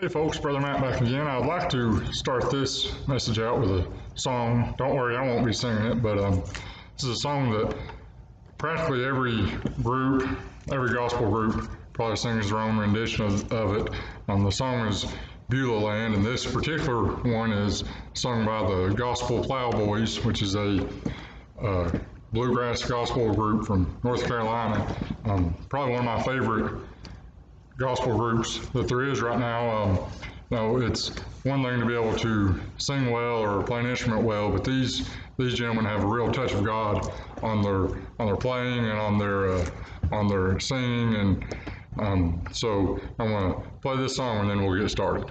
Hey folks, Brother Matt back again. I'd like to start this message out with a song. Don't worry, I won't be singing it, but this is a song that practically every group, every gospel group probably sings their own rendition of it. The song is Beulah Land, and this particular one is sung by the Gospel Plowboys, which is a bluegrass gospel group from North Carolina. Probably one of my favorite gospel groups that there is right now. It's one thing to be able to sing well or play an instrument well, but these gentlemen have a real touch of God on their playing and on their singing, and so I'm going to play this song and then we'll get started.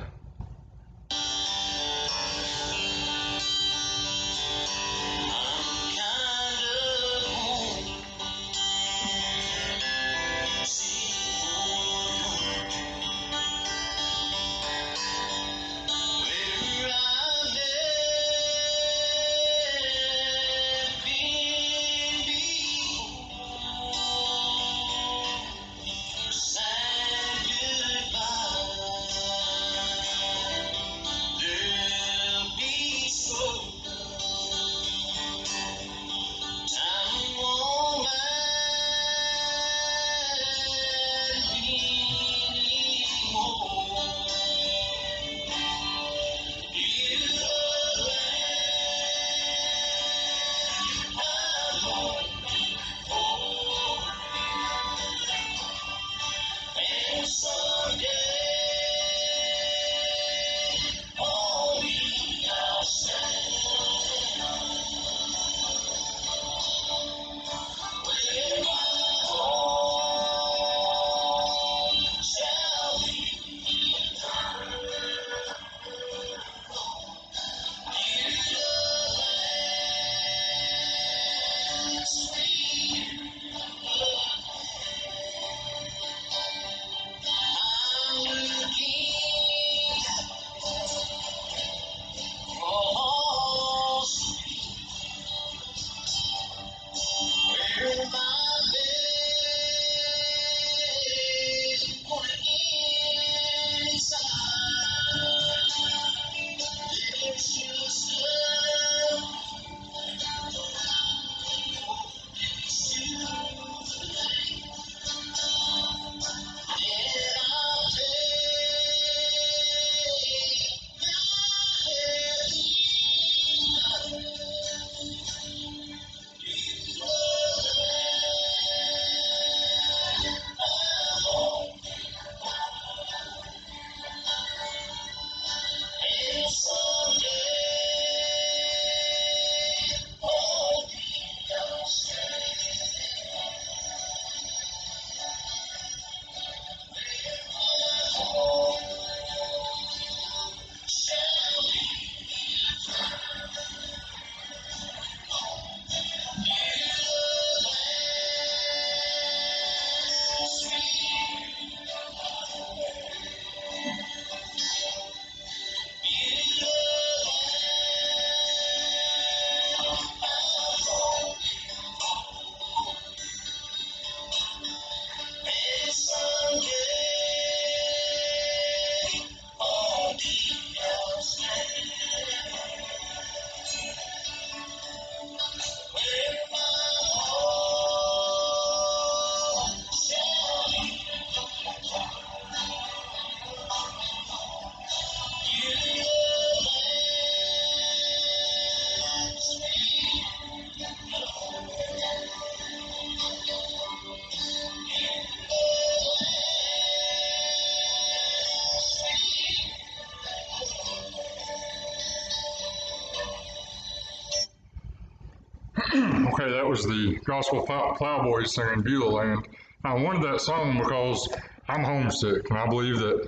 Okay, that was the Gospel Plowboys singing Beulah Land. I wanted that song because I'm homesick, and I believe that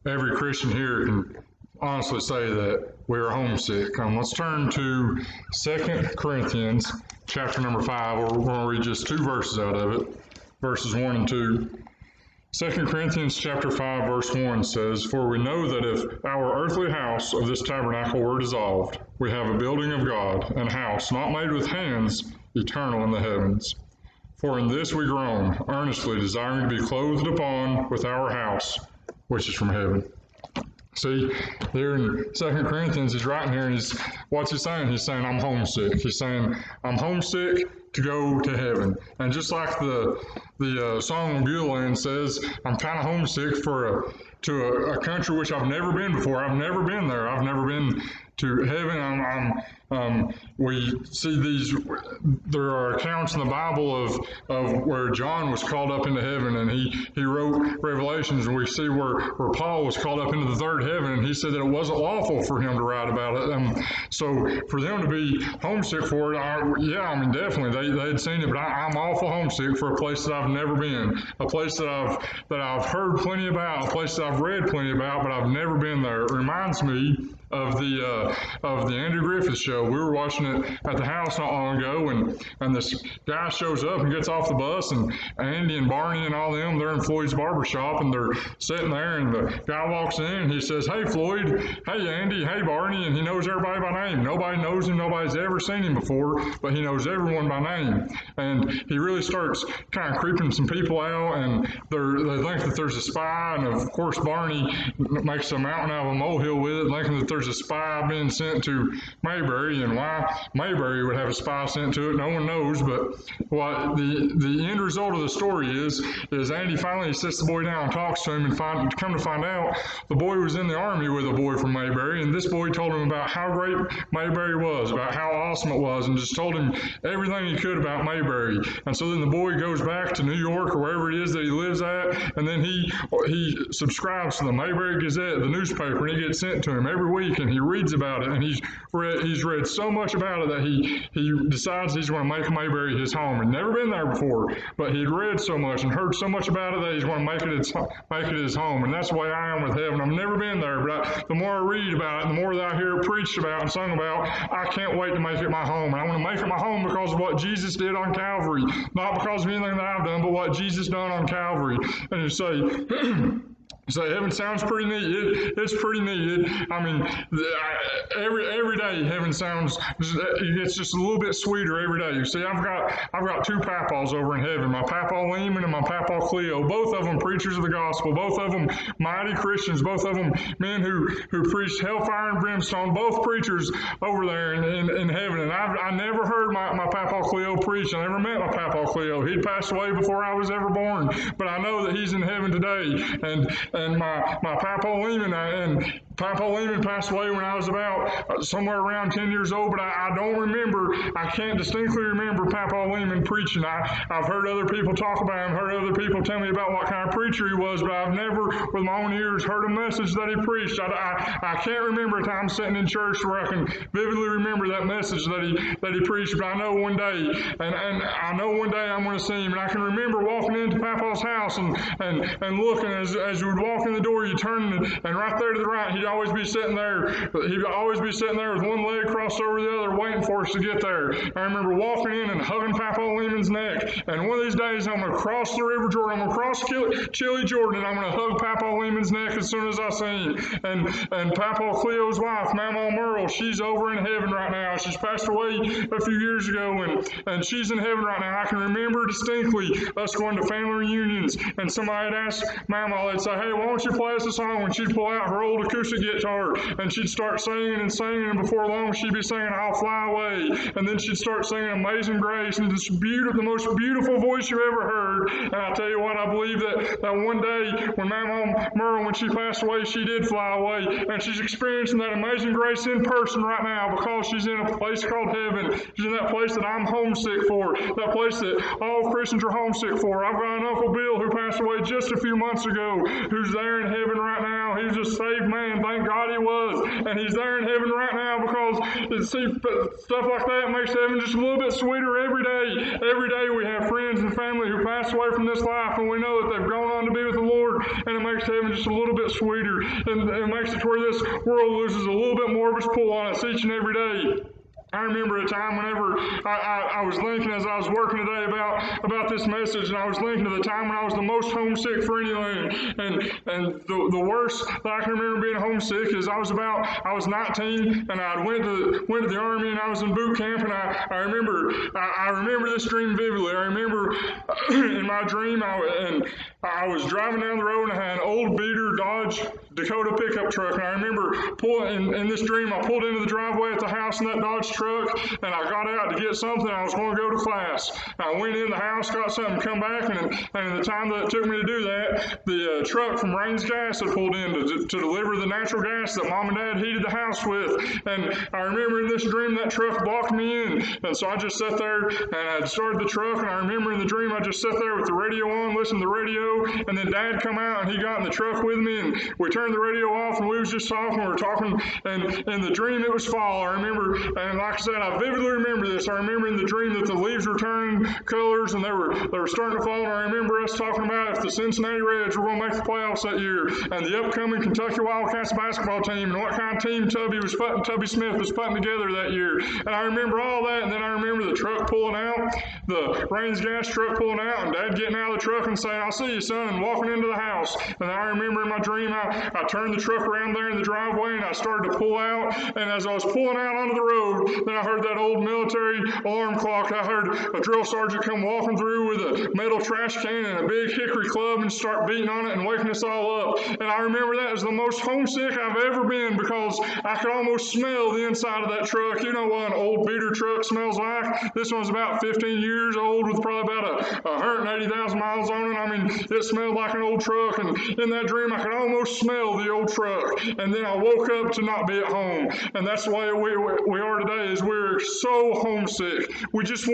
every Christian here can honestly say that we're homesick. Let's turn to 2 Corinthians chapter number 5. We're going to read just two verses out of it, verses 1 and 2. 2 Corinthians chapter 5 verse 1 says, "For we know that if our earthly house of this tabernacle were dissolved, we have a building of God, an house not made with hands, eternal in the heavens. For in this we groan, earnestly desiring to be clothed upon with our house, which is from heaven." See, there in 2 Corinthians, he's writing here, and what's he saying? He's saying, I'm homesick. He's saying, I'm homesick to go to heaven. And just like the song of Beulah says, I'm kind of homesick to a country which I've never been before. I've never been there. I've never been to heaven. We see there are accounts in the Bible of where John was called up into heaven, and he wrote Revelations, and we see where Paul was called up into the third heaven, and he said that it wasn't lawful for him to write about it. So for them to be homesick for it, definitely they had seen it, but I'm awful homesick for a place that I've never been, a place that I've heard plenty about, a place that I've read plenty about, but I've never been there. It reminds me of the Andy Griffith show. We were watching it at the house not long ago, and this guy shows up and gets off the bus, and Andy and Barney and all them, they're in Floyd's barbershop, and they're sitting there, and the guy walks in, and he says, hey Floyd, hey Andy, hey Barney, and he knows everybody by name. Nobody knows him, nobody's ever seen him before, but he knows everyone by name. And he really starts kind of creeping some people out, and they think that there's a spy, and of course Barney makes a mountain out of a molehill with it, thinking that there's a spy being sent to Mayberry, and why Mayberry would have a spy sent to it, no one knows. But what the end result of the story is Andy finally sits the boy down and talks to him, and come to find out the boy was in the army with a boy from Mayberry, and this boy told him about how great Mayberry was, about how awesome it was, and just told him everything he could about Mayberry. And so then the boy goes back to New York or wherever it is that he lives at, and then he subscribes to the Mayberry Gazette, the newspaper, and it gets sent to him every week, and he reads about it, and he's read so much about it that he decides he's going to make Mayberry his home. He'd never been there before, but he'd read so much and heard so much about it that he's going to make it his home. And that's the way I am with heaven. I've never been there, but the more I read about it, the more that I hear it preached about and sung about, I can't wait to make it my home. And I want to make it my home because of what Jesus did on Calvary, not because of anything that I've done, but what Jesus done on Calvary. And you say, so heaven sounds pretty neat. It's pretty neat. Every day heaven sounds, it's just a little bit sweeter every day. You see, I've got two papaws over in heaven, my Papa Lehman and my Papa Cleo, both of them preachers of the gospel, both of them mighty Christians, both of them men who preached hellfire and brimstone, both preachers over there in heaven. And I never heard my Papa Cleo preach. I never met my Papa Cleo. He'd passed away before I was ever born, but I know that he's in heaven today. And my Papa Lehman passed away when I was about somewhere around 10 years old, but I can't distinctly remember Papa Lehman preaching. I've heard other people talk about him, heard other people tell me about what kind of preacher he was, but I've never, with my own ears, heard a message that he preached. I can't remember a time sitting in church where I can vividly remember that message that he preached, but I know one day, and I know one day I'm going to see him, and I can remember walking into Papa's house and looking as you would walk in the door, you turn, and right there to the right, he'd always be sitting there. He'd always be sitting there with one leg crossed over the other, waiting for us to get there. I remember walking in and hugging Papa Lehman's neck. And one of these days, I'm going to cross the River Jordan. I'm going to cross Chili Jordan, and I'm going to hug Papa Lehman's neck as soon as I see him. And Papa Cleo's wife, Mama Merle, she's over in heaven right now. She's passed away a few years ago, and she's in heaven right now. I can remember distinctly us going to family reunions, and somebody had asked Mama, they'd say, hey, why don't you play us a song? When she'd pull out her old acoustic guitar, and she'd start singing, and before long she'd be singing I'll Fly Away, and then she'd start singing Amazing Grace, and the most beautiful voice you ever heard. And I tell you what, I believe that one day when Mama Merle, when she passed away, she did fly away, and she's experiencing that amazing grace in person right now because she's in a place called heaven. She's in that place that I'm homesick for, that place that all Christians are homesick for. I've got an Uncle Bill who passed away just a few months ago, who's there in heaven right now. He was a saved man, thank God he was, and he's there in heaven right now because, see, stuff like that makes heaven just a little bit sweeter every day. Every day we have friends and family who pass away from this life, and we know that they've gone on to be with the Lord, and it makes heaven just a little bit sweeter, and it makes it to where this world loses a little bit more of its pull on us each and every day. I remember a time whenever I was thinking as I was working today about this message, and I was thinking of the time when I was the most homesick for anything. And the worst that I can remember being homesick is I was 19, and I went to the Army, and I was in boot camp, and I remember this dream vividly. I remember in my dream I was driving down the road, and I had an old beater Dodge Dakota pickup truck, and I remember pulling in this dream. I pulled into the driveway at the house in that Dodge truck, and I got out to get something. I was going to go to class. I went in the house, got something, come back, and in the time that it took me to do that, the truck from Rains Gas had pulled in to deliver the natural gas that Mom and Dad heated the house with. And I remember in this dream that truck blocked me in, and so I just sat there and I started the truck. And I remember in the dream I just sat there with the radio on, listened to the radio, and then Dad come out and he got in the truck with me, and we turned the radio off and we was just talking. We were talking, and in the dream it was fall. I remember, and like I said, I vividly remember this. I remember in the dream that the leaves were turning colors and they were starting to fall. And I remember us talking about if the Cincinnati Reds were going to make the playoffs that year, and the upcoming Kentucky Wildcats basketball team, and what kind of team Tubby Smith was putting together that year. And I remember all that, and then I remember the truck pulling out, the Rains Gas truck pulling out, and Dad getting out of the truck and saying, "I'll see you, son," and walking into the house. And I remember in my dream, I turned the truck around there in the driveway, and I started to pull out. And as I was pulling out onto the road, then I heard that old military alarm clock. I heard a drill sergeant come walking through with a metal trash can and a big hickory club and start beating on it and waking us all up. And I remember that was the most homesick I've ever been, because I could almost smell the inside of that truck. You know what an old beater truck smells like? This one's about 15 years old with probably about 180,000 miles on it. I mean, it smelled like an old truck, and in that dream I could almost smell the old truck. And then I woke up to not be at home. And that's the way we are today, is we're so homesick. We just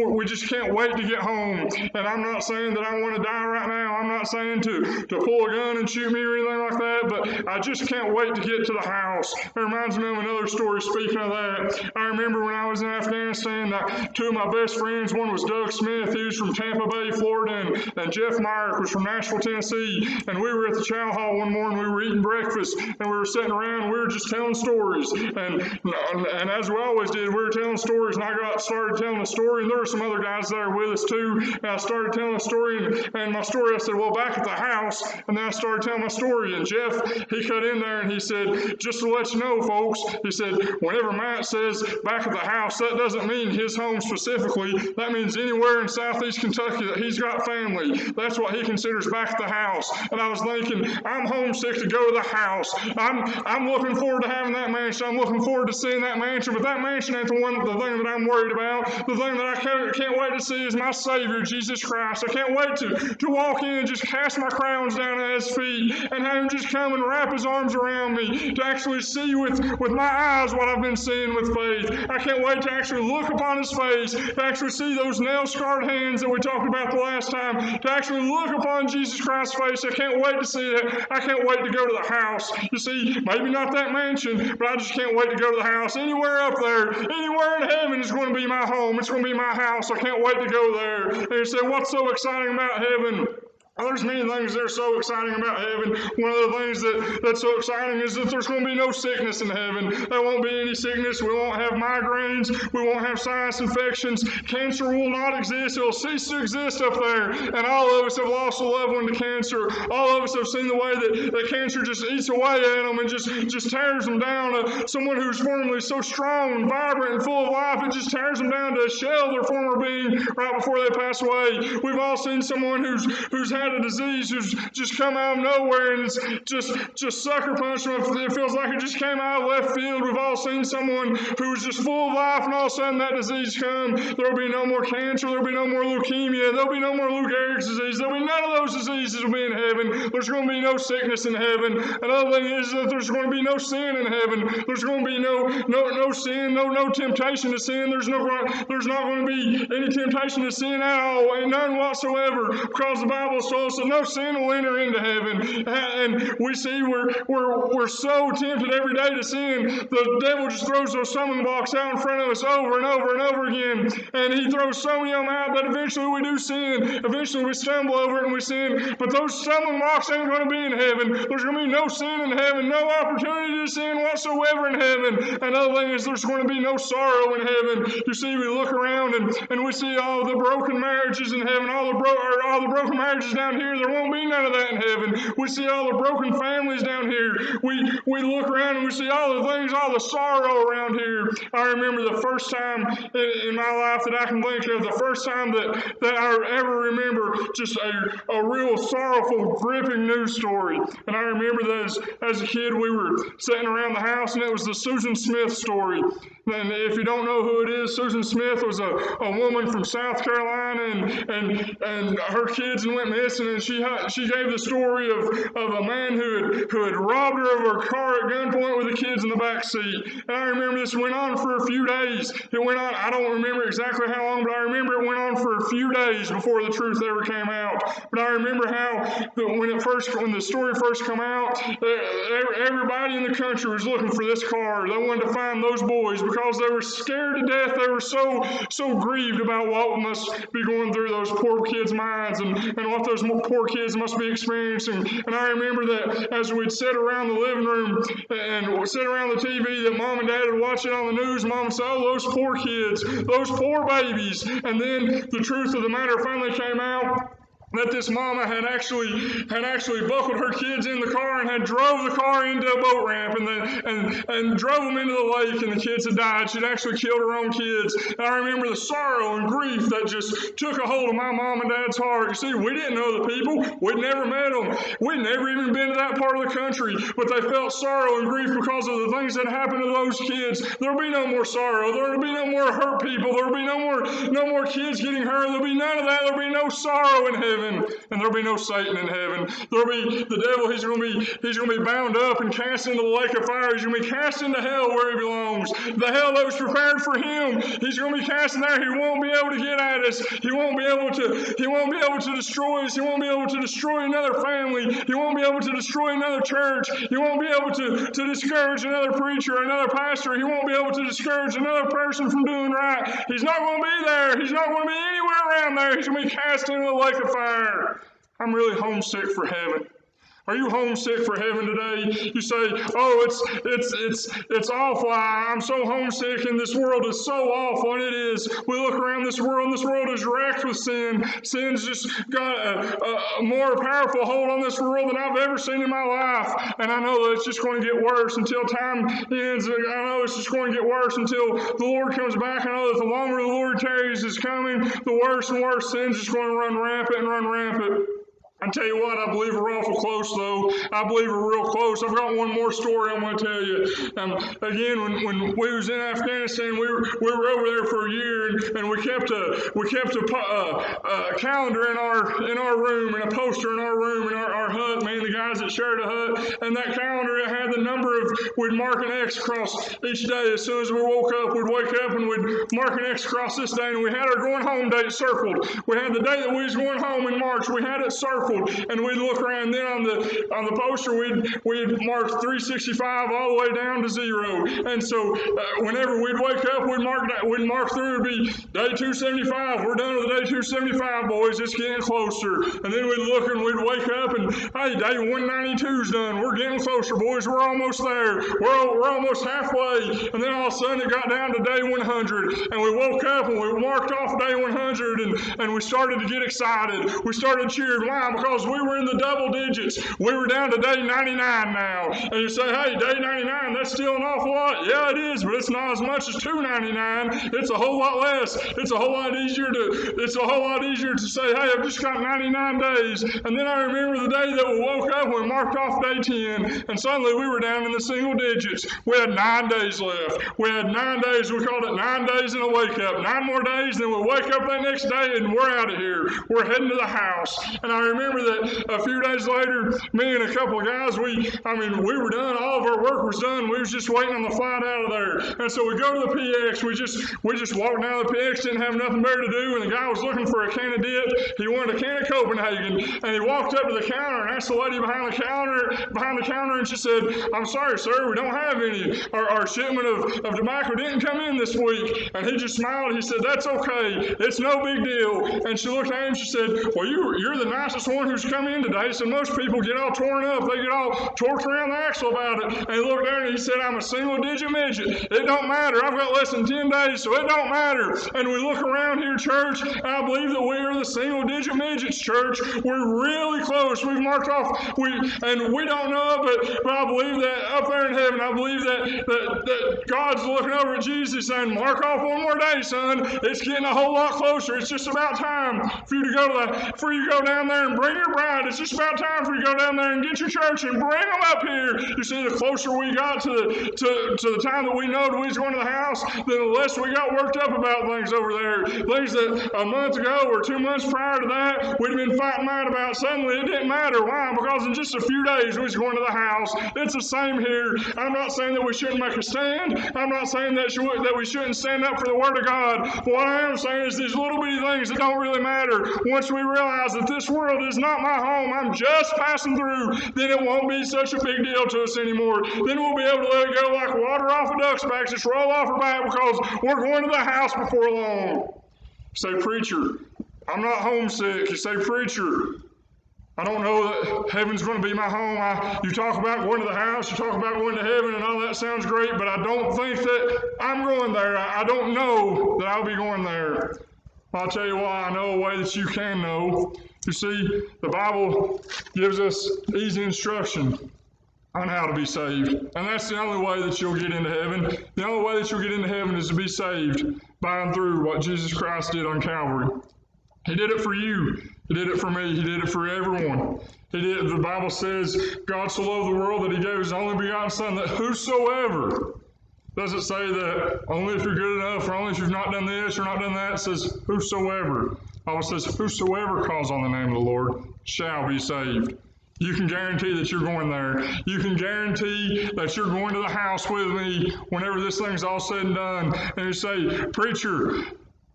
can't wait to get home. And I'm not saying that I want to die right now. I'm not saying to pull a gun and shoot me or anything like that, but I just can't wait to get to the house. It reminds me of another story speaking of that. I remember when I was in Afghanistan, two of my best friends, one was Doug Smith, he was from Tampa Bay, Florida, and Jeff Myrick was from Nashville, Tennessee. And we were at the chow hall one morning, we were eating breakfast, and we were sitting around, and we were just telling stories. And as we always did, we were telling stories, and I started telling a story, and there were some other guys there with us too. And I started telling a story, and my story, I said, well, back at the house, and then I started telling my story, and Jeff, he cut in there, and he said, just to let you know, folks, he said, whenever Matt says back at the house, that doesn't mean his home specifically. That means anywhere in southeast Kentucky that he's got family. That's what he considers back at the house. And I was thinking, I'm homesick to go to the house. I'm looking forward to having that mansion. I'm looking forward to seeing that mansion, but that mansion ain't the thing that I'm worried about. The thing that I can't wait to see is my Savior, Jesus Christ. I can't wait to walk in and just cast my crowns down at his feet and have him just come and wrap his arms around me, to actually see with my eyes what I've been seeing with faith. I can't wait to actually look upon his face, to actually see those nail-scarred hands that we talked about the last time, to actually look upon Jesus Christ's face. I can't wait to see it. I can't wait to go to the house. You see, maybe not that mansion, but I just can't wait to go to the house. Anywhere up there, anywhere in heaven is going to be my home. It's going to be my house. I can't wait to go there. And you say, what's so exciting about heaven? Well, there's many things that are so exciting about heaven. One of the things that's so exciting is that there's going to be no sickness in heaven. There won't be any sickness. We won't have migraines. We won't have sinus infections. Cancer will not exist. It will cease to exist up there. And all of us have lost a loved one to cancer. All of us have seen the way that cancer just eats away at them and just tears them down. Someone who's formerly so strong and vibrant and full of life, it just tears them down to a shell of their former being right before they pass away. We've all seen someone who's had a disease who's just come out of nowhere, and it's just sucker punch them. It feels like it just came out of left field. We've all seen someone who's just full of life, and all of a sudden that disease comes. There'll be no more cancer. There'll be no more leukemia. There'll be no more Lou Gehrig's disease. There'll be none of those diseases will be in heaven. There's going to be no sickness in heaven. Another thing is that there's going to be no sin in heaven. There's going to be no sin, no temptation to sin. There's not going to be any temptation to sin at all, and none whatsoever, because the Bible says that no sin will enter into heaven. And we see we're so tempted every day to sin. The devil just throws those stumbling blocks out in front of us over and over and over again. And he throws so many of them out that eventually we do sin. Eventually we stumble over it and we sin. But those stumbling blocks ain't going to be in heaven. There's going to be no sin in heaven, no opportunity to sin whatsoever in heaven. Another thing is there's going to be no sorrow in heaven. You see, we look around and we see all the broken marriages in heaven, all the broken marriages down here. There won't be none of that in heaven. We see all the broken families down here. We look around and we see all the things, all the sorrow around here. I remember the first time in my life that I can think of, the first time that I ever remember just a real sorrowful, gripping news story. And I remember that as a kid, we were sitting around the house, and it was the Susan Smith story. And if you don't know who it is, Susan Smith was a woman from South Carolina, and her kids went missing, and she gave the story of a man who had robbed her of her car at gunpoint with the kids in the back seat. And I remember this went on for a few days. It went on, I don't remember exactly how long, but I remember it went on for a few days before the truth ever came out. But I remember how when the story first came out, everybody in the country was looking for this car. They wanted to find those boys because they were scared to death. They were so grieved about what must be going through those poor kids' minds and what those poor kids must be experiencing. And I remember that as we'd sit around the living room and sit around the TV, that Mom and Dad would watch it on the news. Mom would say, "Oh, those poor kids, those poor babies." And then the truth of the matter finally came out, that this mama had actually buckled her kids in the car and had drove the car into a boat ramp and drove them into the lake, and the kids had died. She'd actually killed her own kids. And I remember the sorrow and grief that just took a hold of my mom and dad's heart. You see, we didn't know the people. We'd never met them. We'd never even been to that part of the country, but they felt sorrow and grief because of the things that happened to those kids. There'll be no more sorrow. There'll be no more hurt people. There'll be no more kids getting hurt. There'll be none of that. There'll be no sorrow in heaven. And there'll be no Satan in heaven. There'll be the devil. He's going to be bound up and cast into the lake of fire. He's going to be cast into hell where he belongs. The hell that was prepared for him. He's going to be cast in there. He won't be able to get at us. He won't be able to destroy us. He won't be able to destroy another family. He won't be able to destroy another church. He won't be able to discourage another preacher or another pastor. He won't be able to discourage another person from doing right. He's not going to be there. He's not going to be anywhere around there. He's going to be cast into the lake of fire. I'm really homesick for heaven. Are you homesick for heaven today? You say, "Oh, it's awful. I'm so homesick, and this world is so awful," and it is. We look around this world, and this world is wrecked with sin. Sin's just got a more powerful hold on this world than I've ever seen in my life. And I know that it's just going to get worse until time ends. I know it's just going to get worse until the Lord comes back. I know that the longer the Lord tarries is coming, the worse and worse sin's just going to run rampant and run rampant. I tell you what, I believe we're awful close, though. I believe we're real close. I've got one more story I'm going to tell you. Again, when we was in Afghanistan, we were over there for a year, and we kept a calendar in our room and a poster in our room in our hut. Me and the guys that shared a hut, and that calendar, it had the number of. We'd mark an X across each day. As soon as we woke up, we'd wake up and we'd mark an X across this day, and we had our going home date circled. We had the day that we was going home in March. We had it circled. And we'd look around, and then on the poster we'd mark 365 all the way down to 0. And so whenever we'd wake up, we'd mark through. It'd be day 275. We're done with day 275, boys. It's getting closer. And then we'd look and we'd wake up, and hey, day 192's done. We're getting closer, boys. We're almost there. We're almost halfway. And then all of a sudden it got down to day 100, and we woke up and we marked off day 100, and we started to get excited. We started cheering. Why? Because we were in the double digits. We were down to day 99 now. And you say, "Hey, day 99, that's still an awful lot." Yeah, it is, but it's not as much as 299. It's a whole lot less. It's a whole lot easier to say, "Hey, I've just got 99 days." And then I remember the day that we woke up and we marked off day 10, and suddenly we were down in the single digits. We had 9 days left. We had 9 days. We called it 9 days and a wake up. 9 more days, and then we wake up that next day and we're out of here. We're heading to the house. And I remember that a few days later, me and a couple of guys, we were done. All of our work was done. We was just waiting on the flight out of there. And so we go to the PX. We just walked down the PX, didn't have nothing better to do, and the guy was looking for a can of dip. He wanted a can of Copenhagen. And he walked up to the counter and asked the lady behind the counter, and she said, "I'm sorry, sir, we don't have any. Our shipment of tobacco didn't come in this week." And he just smiled. He said, "That's okay. It's no big deal." And she looked at him, she said, "Well, you're the nicest one one who's come in today. So most people get all torn up. They get all torqued around the axle about it. And he looked down and he said, I'm a single-digit midget. It don't matter. I've got less than 10 days, so it don't matter. And we look around here, church, and I believe that we are the single-digit midgets, church. We're really close. We've marked off, and we don't know it, but I believe that up there in heaven, I believe that God's looking over at Jesus saying, mark off one more day, son. It's getting a whole lot closer. It's just about time for you to go down there and bring your bride. It's just about time for you to go down there and get your church and bring them up here. You see, the closer we got to the time that we know that we was going to the house, then the less we got worked up about things over there. Things that a month ago or 2 months prior to that, we'd been fighting mad about. Suddenly it didn't matter. Why? Because in just a few days we was going to the house. It's the same here. I'm not saying that we shouldn't make a stand. I'm not saying that we shouldn't stand up for the Word of God. But what I am saying is these little bitty things that don't really matter. Once we realize that this world is not my home, I'm just passing through, then it won't be such a big deal to us anymore. Then we'll be able to let it go like water off a duck's back, just roll off our back because we're going to the house before long. Say, preacher, I'm not homesick. You say, preacher, I don't know that heaven's going to be my home. You talk about going to the house, you talk about going to heaven, and all that sounds great, but I don't think that I'm going there. I don't know that I'll be going there. I'll tell you why. I know a way that you can know. You see, the Bible gives us easy instruction on how to be saved. And that's the only way that you'll get into heaven. The only way that you'll get into heaven is to be saved by and through what Jesus Christ did on Calvary. He did it for you. He did it for me. He did it for everyone. The Bible says, God so loved the world that he gave his only begotten Son, that whosoever, doesn't say that only if you're good enough or only if you've not done this or not done that. It says whosoever. The Bible says whosoever calls on the name of the Lord shall be saved. You can guarantee that you're going there. You can guarantee that you're going to the house with me whenever this thing's all said and done. And you say, preacher,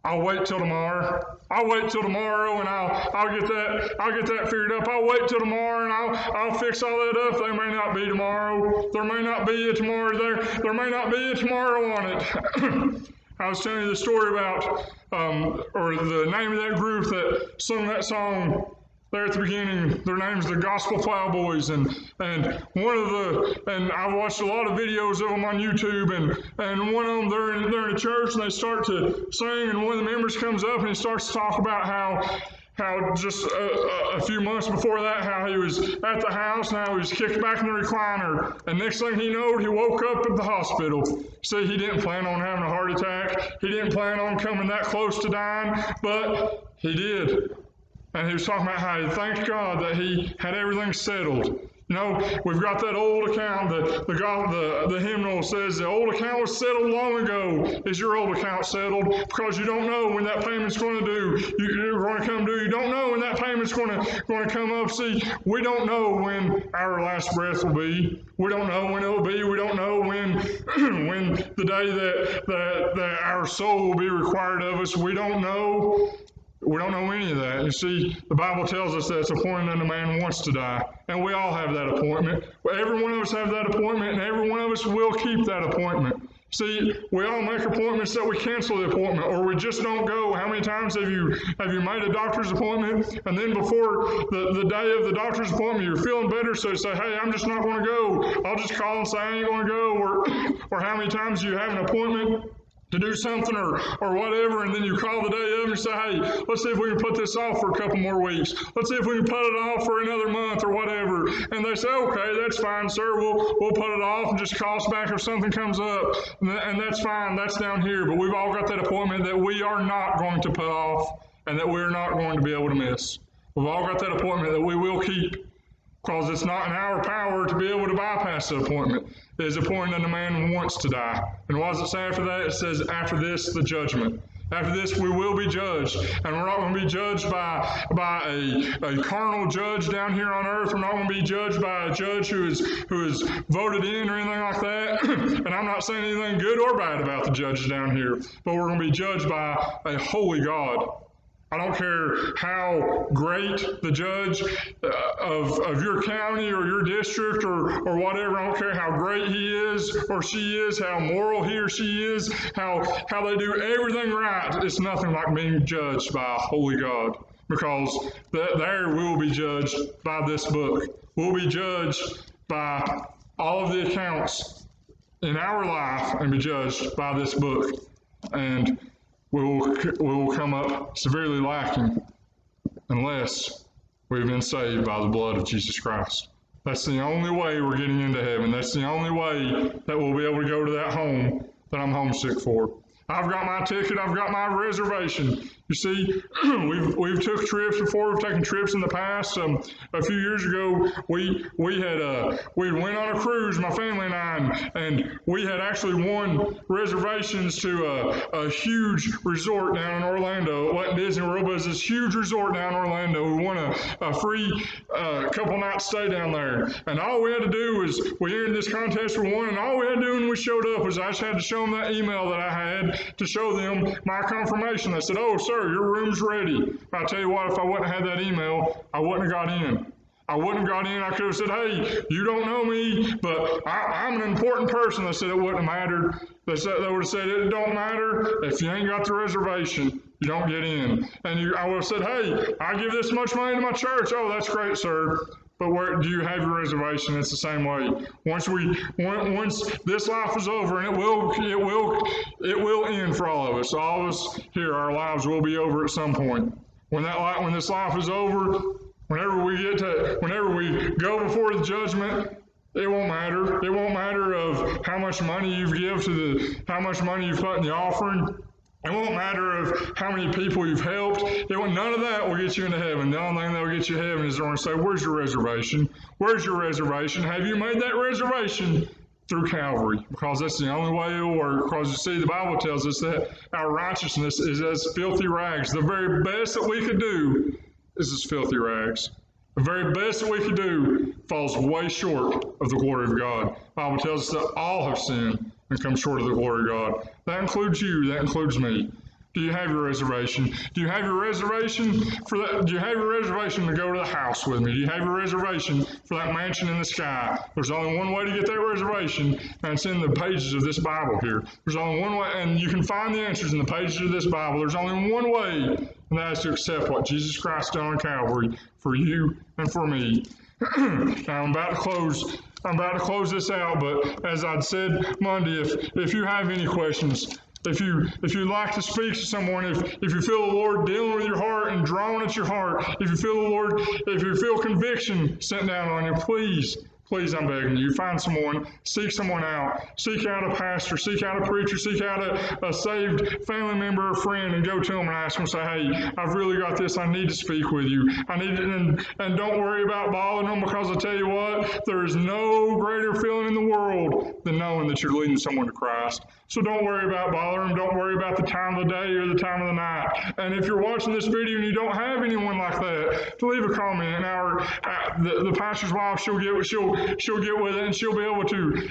I'll wait till tomorrow. I'll wait till tomorrow and I'll get that figured up. I'll wait till tomorrow and I'll fix all that up. There may not be tomorrow. There may not be a tomorrow there. There may not be a tomorrow on it. I was telling you the story about, or the name of that group that sung that song there at the beginning. Their name's the Gospel Plowboys, and I've watched a lot of videos of them on YouTube, and one of them, they're in a church and they start to sing, and one of the members comes up and he starts to talk about how just a few months before that, how he was at the house and how he was kicked back in the recliner. And next thing he knew, he woke up at the hospital. See, he didn't plan on having a heart attack. He didn't plan on coming that close to dying, but he did. And he was talking about how he thanked God that he had everything settled. You know, we've got that old account, the hymnal says the old account was settled long ago. Is your old account settled? Because you don't know when that payment's going to due. You're going to come due. You don't know when that payment's going to come up. See, we don't know when our last breath will be. We don't know when it will be. We don't know when the day that our soul will be required of us. We don't know. We don't know any of that. You see, the Bible tells us that it's appointed unto man once to die. And we all have that appointment. Every one of us have that appointment, and every one of us will keep that appointment. See, we all make appointments that we cancel the appointment, or we just don't go. How many times have you made a doctor's appointment, and then before the day of the doctor's appointment, you're feeling better, so you say, hey, I'm just not going to go. I'll just call and say I ain't going to go. Or how many times do you have an appointment to do something or whatever, and then you call the day of and you say, hey, let's see if we can put this off for a couple more weeks. Let's see if we can put it off for another month or whatever. And they say, okay, that's fine, sir. We'll put it off and just call us back if something comes up. And that's fine. That's down here. But we've all got that appointment that we are not going to put off and that we're not going to be able to miss. We've all got that appointment that we will keep, because it's not in our power to be able to bypass the appointment. It is appointed unto man once to die. And what does it say after that? It says, after this, the judgment. After this, we will be judged. And we're not going to be judged by a carnal judge down here on earth. We're not going to be judged by a judge who is voted in or anything like that. And I'm not saying anything good or bad about the judges down here. But we're going to be judged by a holy God. I don't care how great the judge of your county or your district or whatever. I don't care how great he is or she is, how moral he or she is, how they do everything right. It's nothing like being judged by a holy God. because there we will be judged by this book. We'll be judged by all of the accounts in our life and be judged by this book. And we will come up severely lacking unless we've been saved by the blood of Jesus Christ. That's the only way we're getting into heaven. That's the only way that we'll be able to go to that home that I'm homesick for. I've got my ticket. I've got my reservation. You see, we've took trips before. We've taken trips in the past. A few years ago, we went on a cruise, my family and I, and we had actually won reservations to a huge resort down in Orlando. It wasn't Disney World, but it was this huge resort down in Orlando. We won a free couple nights stay down there, and all we had to do was we entered this contest for one, and all we had to do when we showed up was I just had to show them that email that I had to show them my confirmation. They said, "Oh, sir, your room's ready." I tell you what, if I wouldn't have had that email, I wouldn't have got in. I wouldn't have got in. I could have said, "Hey, you don't know me, but I'm an important person." They said it wouldn't have mattered. They would have said, "It don't matter. If you ain't got the reservation, you don't get in." And I would have said, "Hey, I give this much money to my church." "Oh, that's great, sir. But where do you have your reservation?" It's the same way. Once this life is over, and it will end for all of us. All of us here, our lives will be over at some point. When this life is over, whenever we go before the judgment, it won't matter. It won't matter of how much money you've given how much money you've put in the offering. It won't matter of how many people you've helped. None of that will get you into heaven. The only thing that will get you to heaven is they're going to say, "Where's your reservation? Where's your reservation? Have you made that reservation?" Through Calvary, because that's the only way it will work. Because you see, the Bible tells us that our righteousness is as filthy rags. The very best that we could do is as filthy rags. The very best that we could do falls way short of the glory of God. The Bible tells us that all have sinned and come short of the glory of God. That includes you. That includes me. Do you have your reservation? Do you have your reservation for that? Do you have your reservation to go to the house with me? Do you have your reservation for that mansion in the sky? There's only one way to get that reservation, and it's in the pages of this Bible here. There's only one way, and you can find the answers in the pages of this Bible. There's only one way, and that is to accept what Jesus Christ done on Calvary for you and for me. Now I'm about to close this out, but as I'd said Monday, if you have any questions, if you'd like to speak to someone, if you feel the Lord dealing with your heart and drawing at your heart, if you feel conviction sent down on you, please, I'm begging you, find someone, seek someone out, seek out a pastor, seek out a preacher, seek out a saved family member or friend, and go to them and ask them, say, "Hey, I've really got this, I need to speak with you. I need it," and don't worry about bothering them, because I'll tell you what, there is no greater feeling in the world than knowing that you're leading someone to Christ. So don't worry about bothering them, don't worry about the time of the day or the time of the night. And if you're watching this video and you don't have anyone like that, to leave a comment, and the pastor's wife, she'll get with it, and she'll be able to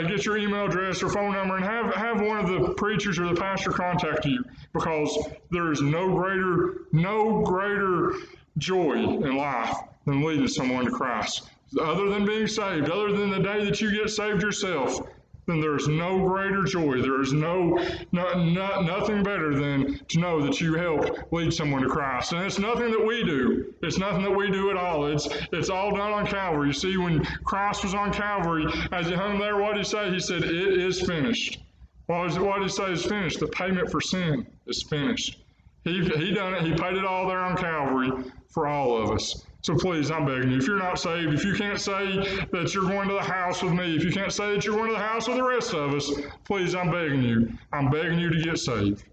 get your email address or phone number, and have one of the preachers or the pastor contact you, because there is no greater joy in life than leading someone to Christ. Other than being saved, other than the day that you get saved yourself, then there is no greater joy. There is nothing better than to know that you helped lead someone to Christ. And it's nothing that we do. It's nothing that we do at all. It's all done on Calvary. You see, when Christ was on Calvary, as he hung there, what did he say? He said, "It is finished." What did he say is finished? The payment for sin is finished. He done it. He paid it all there on Calvary for all of us. So please, I'm begging you, if you're not saved, if you can't say that you're going to the house with me, if you can't say that you're going to the house with the rest of us, please, I'm begging you to get saved.